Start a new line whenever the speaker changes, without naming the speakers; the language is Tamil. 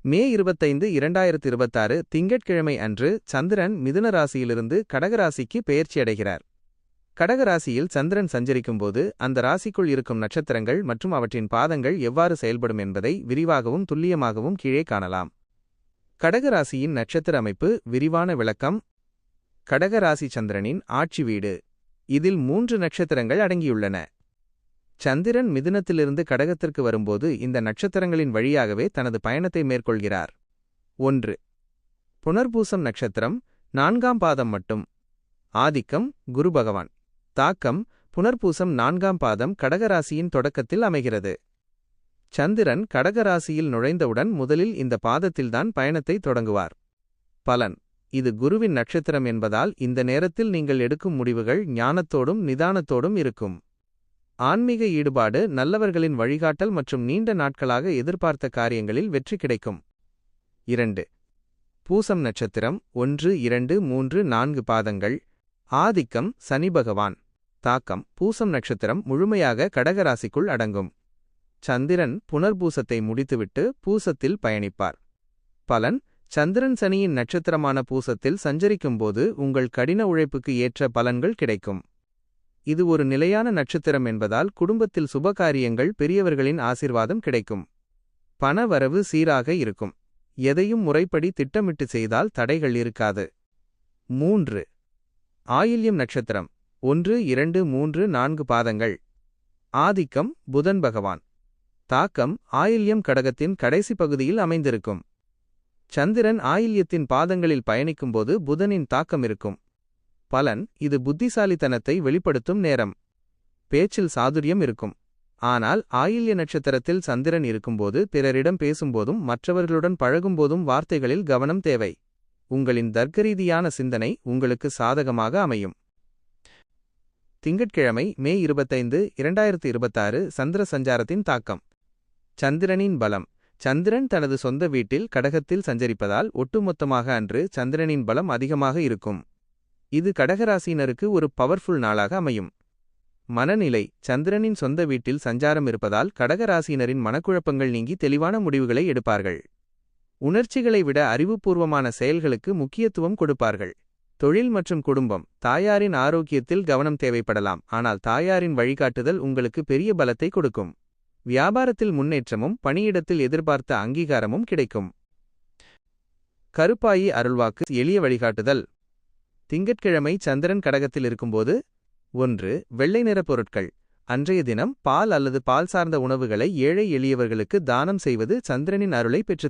மே 25, 2026 திங்கட்கிழமை அன்று சந்திரன் மிதுன ராசியிலிருந்து கடகராசிக்கு பெயர்ச்சியடைகிறார். கடகராசியில் சந்திரன் சஞ்சரிக்கும்போது அந்த ராசிக்குள் இருக்கும் நட்சத்திரங்கள் மற்றும் அவற்றின் பாதங்கள் எவ்வாறு செயல்படும் என்பதை விரிவாகவும் துல்லியமாகவும் கீழே காணலாம். கடகராசியின் நட்சத்திர அமைப்பு விரிவான விளக்கம். கடகராசி சந்திரனின் ஆட்சி வீடு. இதில் 3 நட்சத்திரங்கள் அடங்கியுள்ளன. சந்திரன் மிதுனத்திலிருந்து கடகத்திற்கு வரும்போது இந்த நட்சத்திரங்களின் வழியாகவே தனது பயணத்தை மேற்கொள்கிறார். 1. புனர்பூசம் நட்சத்திரம் 4ஆம் பாதம் மட்டும். ஆதிக்கம் குரு பகவான். தாக்கம் புனர்பூசம் 4ஆம் பாதம் கடகராசியின் தொடக்கத்தில் அமைகிறது. சந்திரன் கடகராசியில் நுழைந்தவுடன் முதலில் இந்த பாதத்தில்தான் பயணத்தை தொடங்குவார். பலன். இது குருவின் நட்சத்திரம் என்பதால் இந்த நேரத்தில் நீங்கள் எடுக்கும் முடிவுகள் ஞானத்தோடும் நிதானத்தோடும் இருக்கும். ஆன்மீக ஈடுபாடு, நல்லவர்களின் வழிகாட்டல் மற்றும் நீண்ட நாட்களாக எதிர்பார்த்த காரியங்களில் வெற்றி கிடைக்கும். 2. பூசம் நட்சத்திரம் 1, 2, 3, 4 பாதங்கள். ஆதிக்கம் சனி பகவான். தாக்கம் பூசம் நட்சத்திரம் முழுமையாக கடகராசிக்குள் அடங்கும். சந்திரன் புனர்பூசத்தை முடித்துவிட்டு பூசத்தில் பயணிப்பார். பலன். சந்திரன் சனியின் நட்சத்திரமான பூசத்தில் சஞ்சரிக்கும்போது உங்கள் கடின உழைப்புக்கு ஏற்ற பலன்கள் கிடைக்கும். இது ஒரு நிலையான நட்சத்திரம் என்பதால் குடும்பத்தில் சுபகாரியங்கள், பெரியவர்களின் ஆசீர்வாதம் கிடைக்கும். பண வரவு சீராக இருக்கும். எதையும் முறைப்படி திட்டமிட்டு செய்தால் தடைகள் இருக்காது. 3. ஆயில்யம் நட்சத்திரம் 1, 2, 3, 4 பாதங்கள். ஆதிக்கம் புதன் பகவான். தாக்கம் ஆயில்யம் கடகத்தின் கடைசி பகுதியில் அமைந்திருக்கும். சந்திரன் ஆயில்யத்தின் பாதங்களில் பயணிக்கும்போது புதனின் தாக்கம் இருக்கும். பலன். இது புத்திசாலித்தனத்தை வெளிப்படுத்தும் நேரம். பேச்சில் சாதுரியம் இருக்கும். ஆனால் ஆயில்ய நட்சத்திரத்தில் சந்திரன் இருக்கும்போது பிறரிடம் பேசும்போதும் மற்றவர்களுடன் பழகும்போதும் வார்த்தைகளில் கவனம் தேவை. உங்களின் தர்க்கரீதியான சிந்தனை உங்களுக்கு சாதகமாக அமையும். திங்கட்கிழமை மே 25, 2026 சந்திர சஞ்சாரத்தின் தாக்கம். சந்திரனின் பலம். சந்திரன் தனது சொந்த வீட்டில் கடகத்தில் சஞ்சரிப்பதால் ஒட்டுமொத்தமாக அன்று சந்திரனின் பலம் அதிகமாக இருக்கும். இது கடகராசியினருக்கு ஒரு பவர்ஃபுல் நாளாக அமையும். மனநிலை. சந்திரனின் சொந்த வீட்டில் சஞ்சாரம் இருப்பதால் கடகராசியினரின் மனக்குழப்பங்கள் நீங்கி தெளிவான முடிவுகளை எடுப்பார்கள். உணர்ச்சிகளை விட அறிவுபூர்வமான செயல்களுக்கு முக்கியத்துவம் கொடுப்பார்கள். தொழில் மற்றும் குடும்பம். தாயாரின் ஆரோக்கியத்தில் கவனம் தேவைப்படலாம், ஆனால் தாயாரின் வழிகாட்டுதல் உங்களுக்கு பெரிய பலத்தை கொடுக்கும். வியாபாரத்தில் முன்னேற்றமும் பணியிடத்தில் எதிர்பார்த்த அங்கீகாரமும் கிடைக்கும். கருப்பாயி அருள்வாக்கு எளிய வழிகாட்டுதல். திங்கட்கிழமை சந்திரன் கடகத்தில் இருக்கும்போது 1. வெள்ளை நிற பொருட்கள். அன்றைய தினம் பால் அல்லது பால் சார்ந்த உணவுகளை ஏழை எளியவர்களுக்கு தானம் செய்வது சந்திரனின் அருளை பெற்று